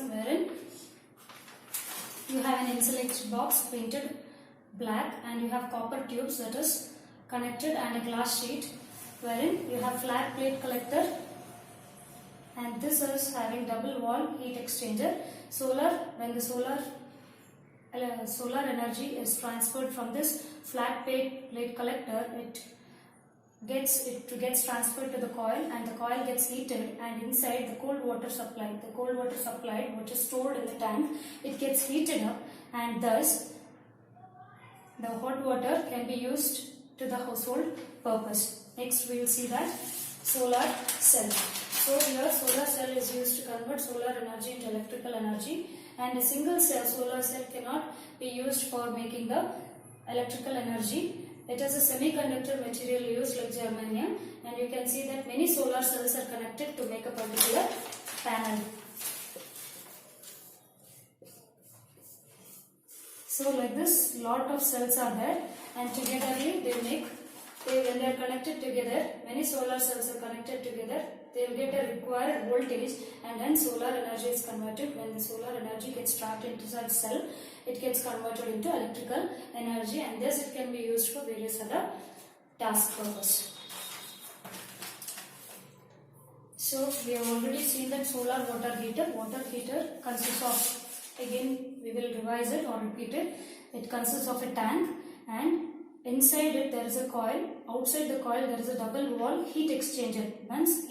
system wherein you have an insulated box painted black and you have copper tubes that is connected and a glass sheet wherein you have flat plate collector, and this is having double wall heat exchanger. When the solar energy is transferred from this flat plate collector, it gets transferred to the coil, and the coil gets heated, and inside the cold water supply which is stored in the tank, it gets heated up, and thus the hot water can be used to the household purpose. Next we will see that solar cell. So here solar cell is used to convert solar energy into electrical energy, and a single cell solar cell cannot be used for making the electrical energy. It is a semiconductor material used like germanium, and you can see that many solar cells are connected to make a particular panel. So like this, lot of cells are there, and togetherly when they are connected together, many solar cells are connected together, they will get a required voltage, and then solar energy is converted. When the solar energy gets trapped into such cell, it gets converted into electrical energy, and thus it can be used for various other task purpose. So we have already seen that solar water heater consists of, again we will revise it or repeat it. It consists of a tank, and inside it there is a coil. Outside the coil there is a double wall heat exchanger. Once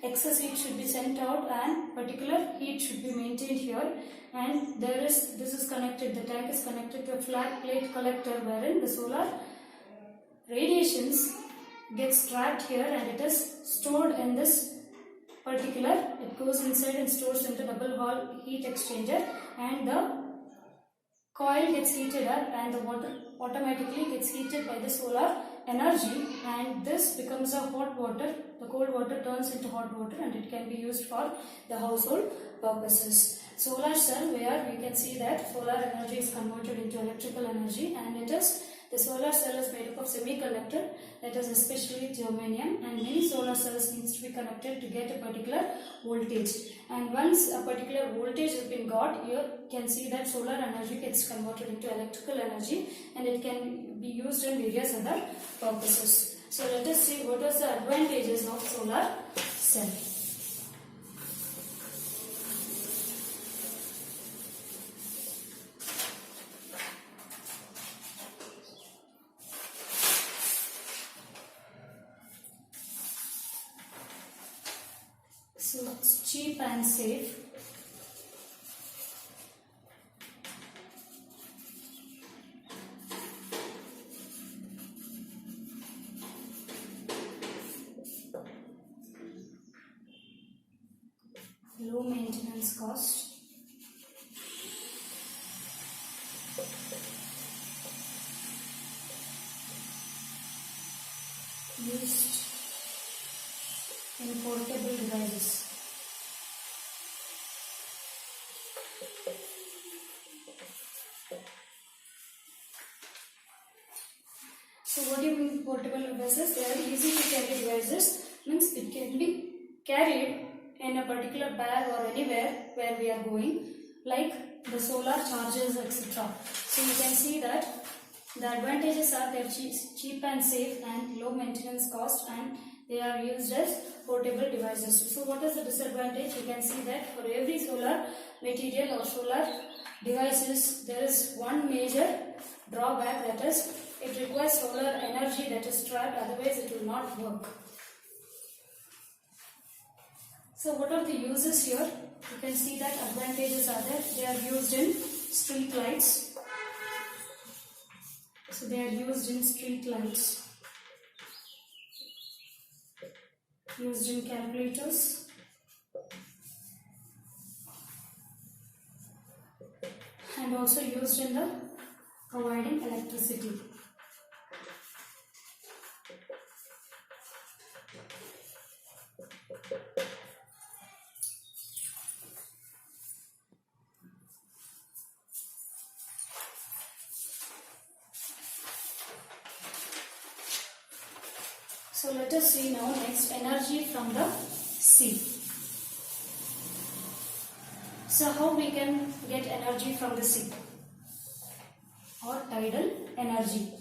excess heat should be sent out, and particular heat should be maintained here. And this is connected, the tank is connected to a flat plate collector wherein the solar radiations gets trapped here, and it is stored in this particular, it goes inside and stores into double wall heat exchanger, and the coil gets heated up, and the water automatically gets heated by the solar energy, and this becomes a hot water. The cold water turns into hot water, and it can be used for the household purposes. Solar cell, where we can see that solar energy is converted into electrical energy, and the solar cell is made up of semiconductor, that is especially germanium, and many solar cells needs to be connected to get a particular voltage. And once a particular voltage has been got, you can see that solar energy gets converted into electrical energy, and it can be used in various other purposes. So let us see what are the advantages of solar cell. So it's cheap and safe. Low maintenance cost. Used in portable devices. So what do you mean portable devices? They are easy to carry devices, means it can be carried in a particular bag or anywhere where we are going, like the solar chargers, etc. So you can see that the advantages are they are cheap and safe and low maintenance cost, and they are used as portable devices. So what is the disadvantage? You can see that for every solar material or solar devices, there is one major drawback, that is it requires solar energy that is trapped, otherwise it will not work. So what are the uses here? You can see that advantages are there. They are used in street lights. So they are used in street lights, used in calculators, and also used in the providing electricity. So let us see now next, energy from the sea. So how we can get energy from the sea or tidal energy?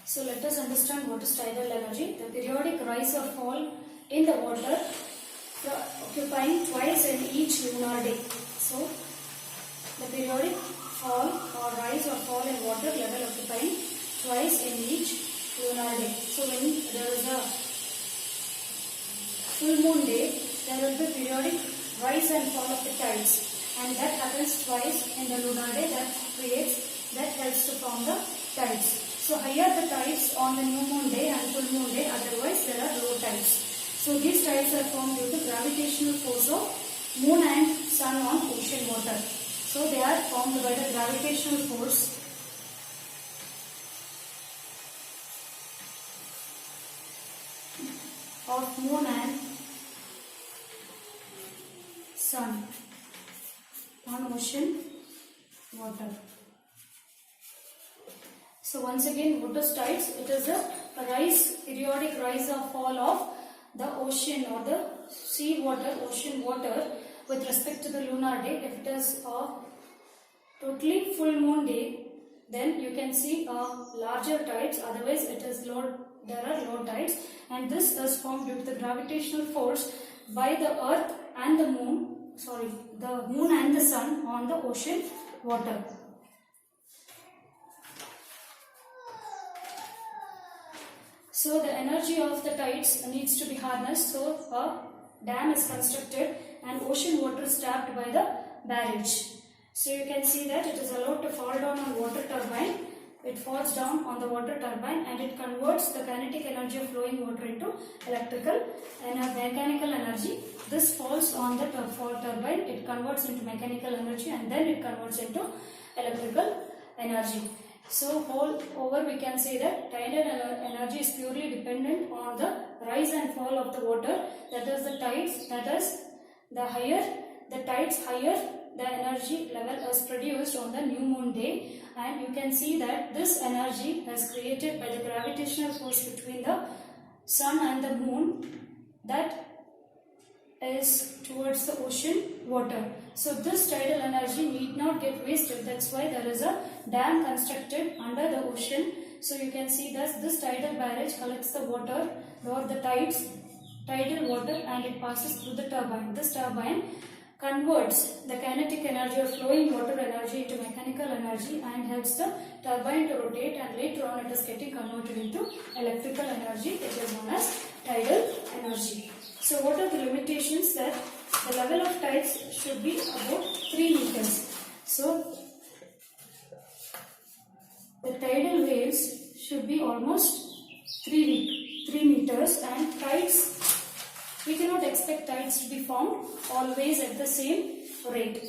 So let us understand what is tidal energy. The periodic rise or fall in the water occupying twice in each lunar day. So the periodic fall or rise or fall in water level occupying twice in each lunar day. So when there is a full moon day, there will be periodic rise and fall of the tides, and that happens twice in the lunar day. That helps to form the tides. So higher the tides on the new moon day and full moon day, otherwise there are low tides. So these tides are formed due to gravitational force of moon and sun on ocean water. So they are formed by the gravitational force of moon and sun on ocean water. So once again, what is tides? It is a periodic rise or fall of the ocean or the sea water, ocean water with respect to the lunar day. If it is a totally full moon day, then you can see larger tides, otherwise it is low, there are low tides, and this is formed due to the gravitational force by the earth and the moon, the moon and the sun on the ocean water. So the energy of the tides needs to be harnessed, so a dam is constructed and ocean water is trapped by the barrage. So you can see that it is allowed to fall down on water turbine. It falls down on the water turbine and it converts the kinetic energy of flowing water into electrical and mechanical energy. This falls on the turbine, it converts into mechanical energy and then it converts into electrical energy. So all over we can say that tidal energy is purely dependent on the rise and fall of the water, that is the tides, that is the higher the tides, higher the energy level is produced on the new moon day, and you can see that this energy is created by the gravitational force between the sun and the moon that is towards the ocean water. So this tidal energy need not get wasted. That's why there is a dam constructed under the ocean. So you can see that this tidal barrage collects the water or the tidal water, and it passes through the turbine. This turbine converts the kinetic energy or flowing water energy into mechanical energy and helps the turbine to rotate, and later on it is getting converted into electrical energy, which is known as tidal energy. So what are the limitations? That the level of tides should be about 3 meters. So the tidal waves should be almost 3 3 meters, and tides, we cannot expect tides to be found always at the same rate.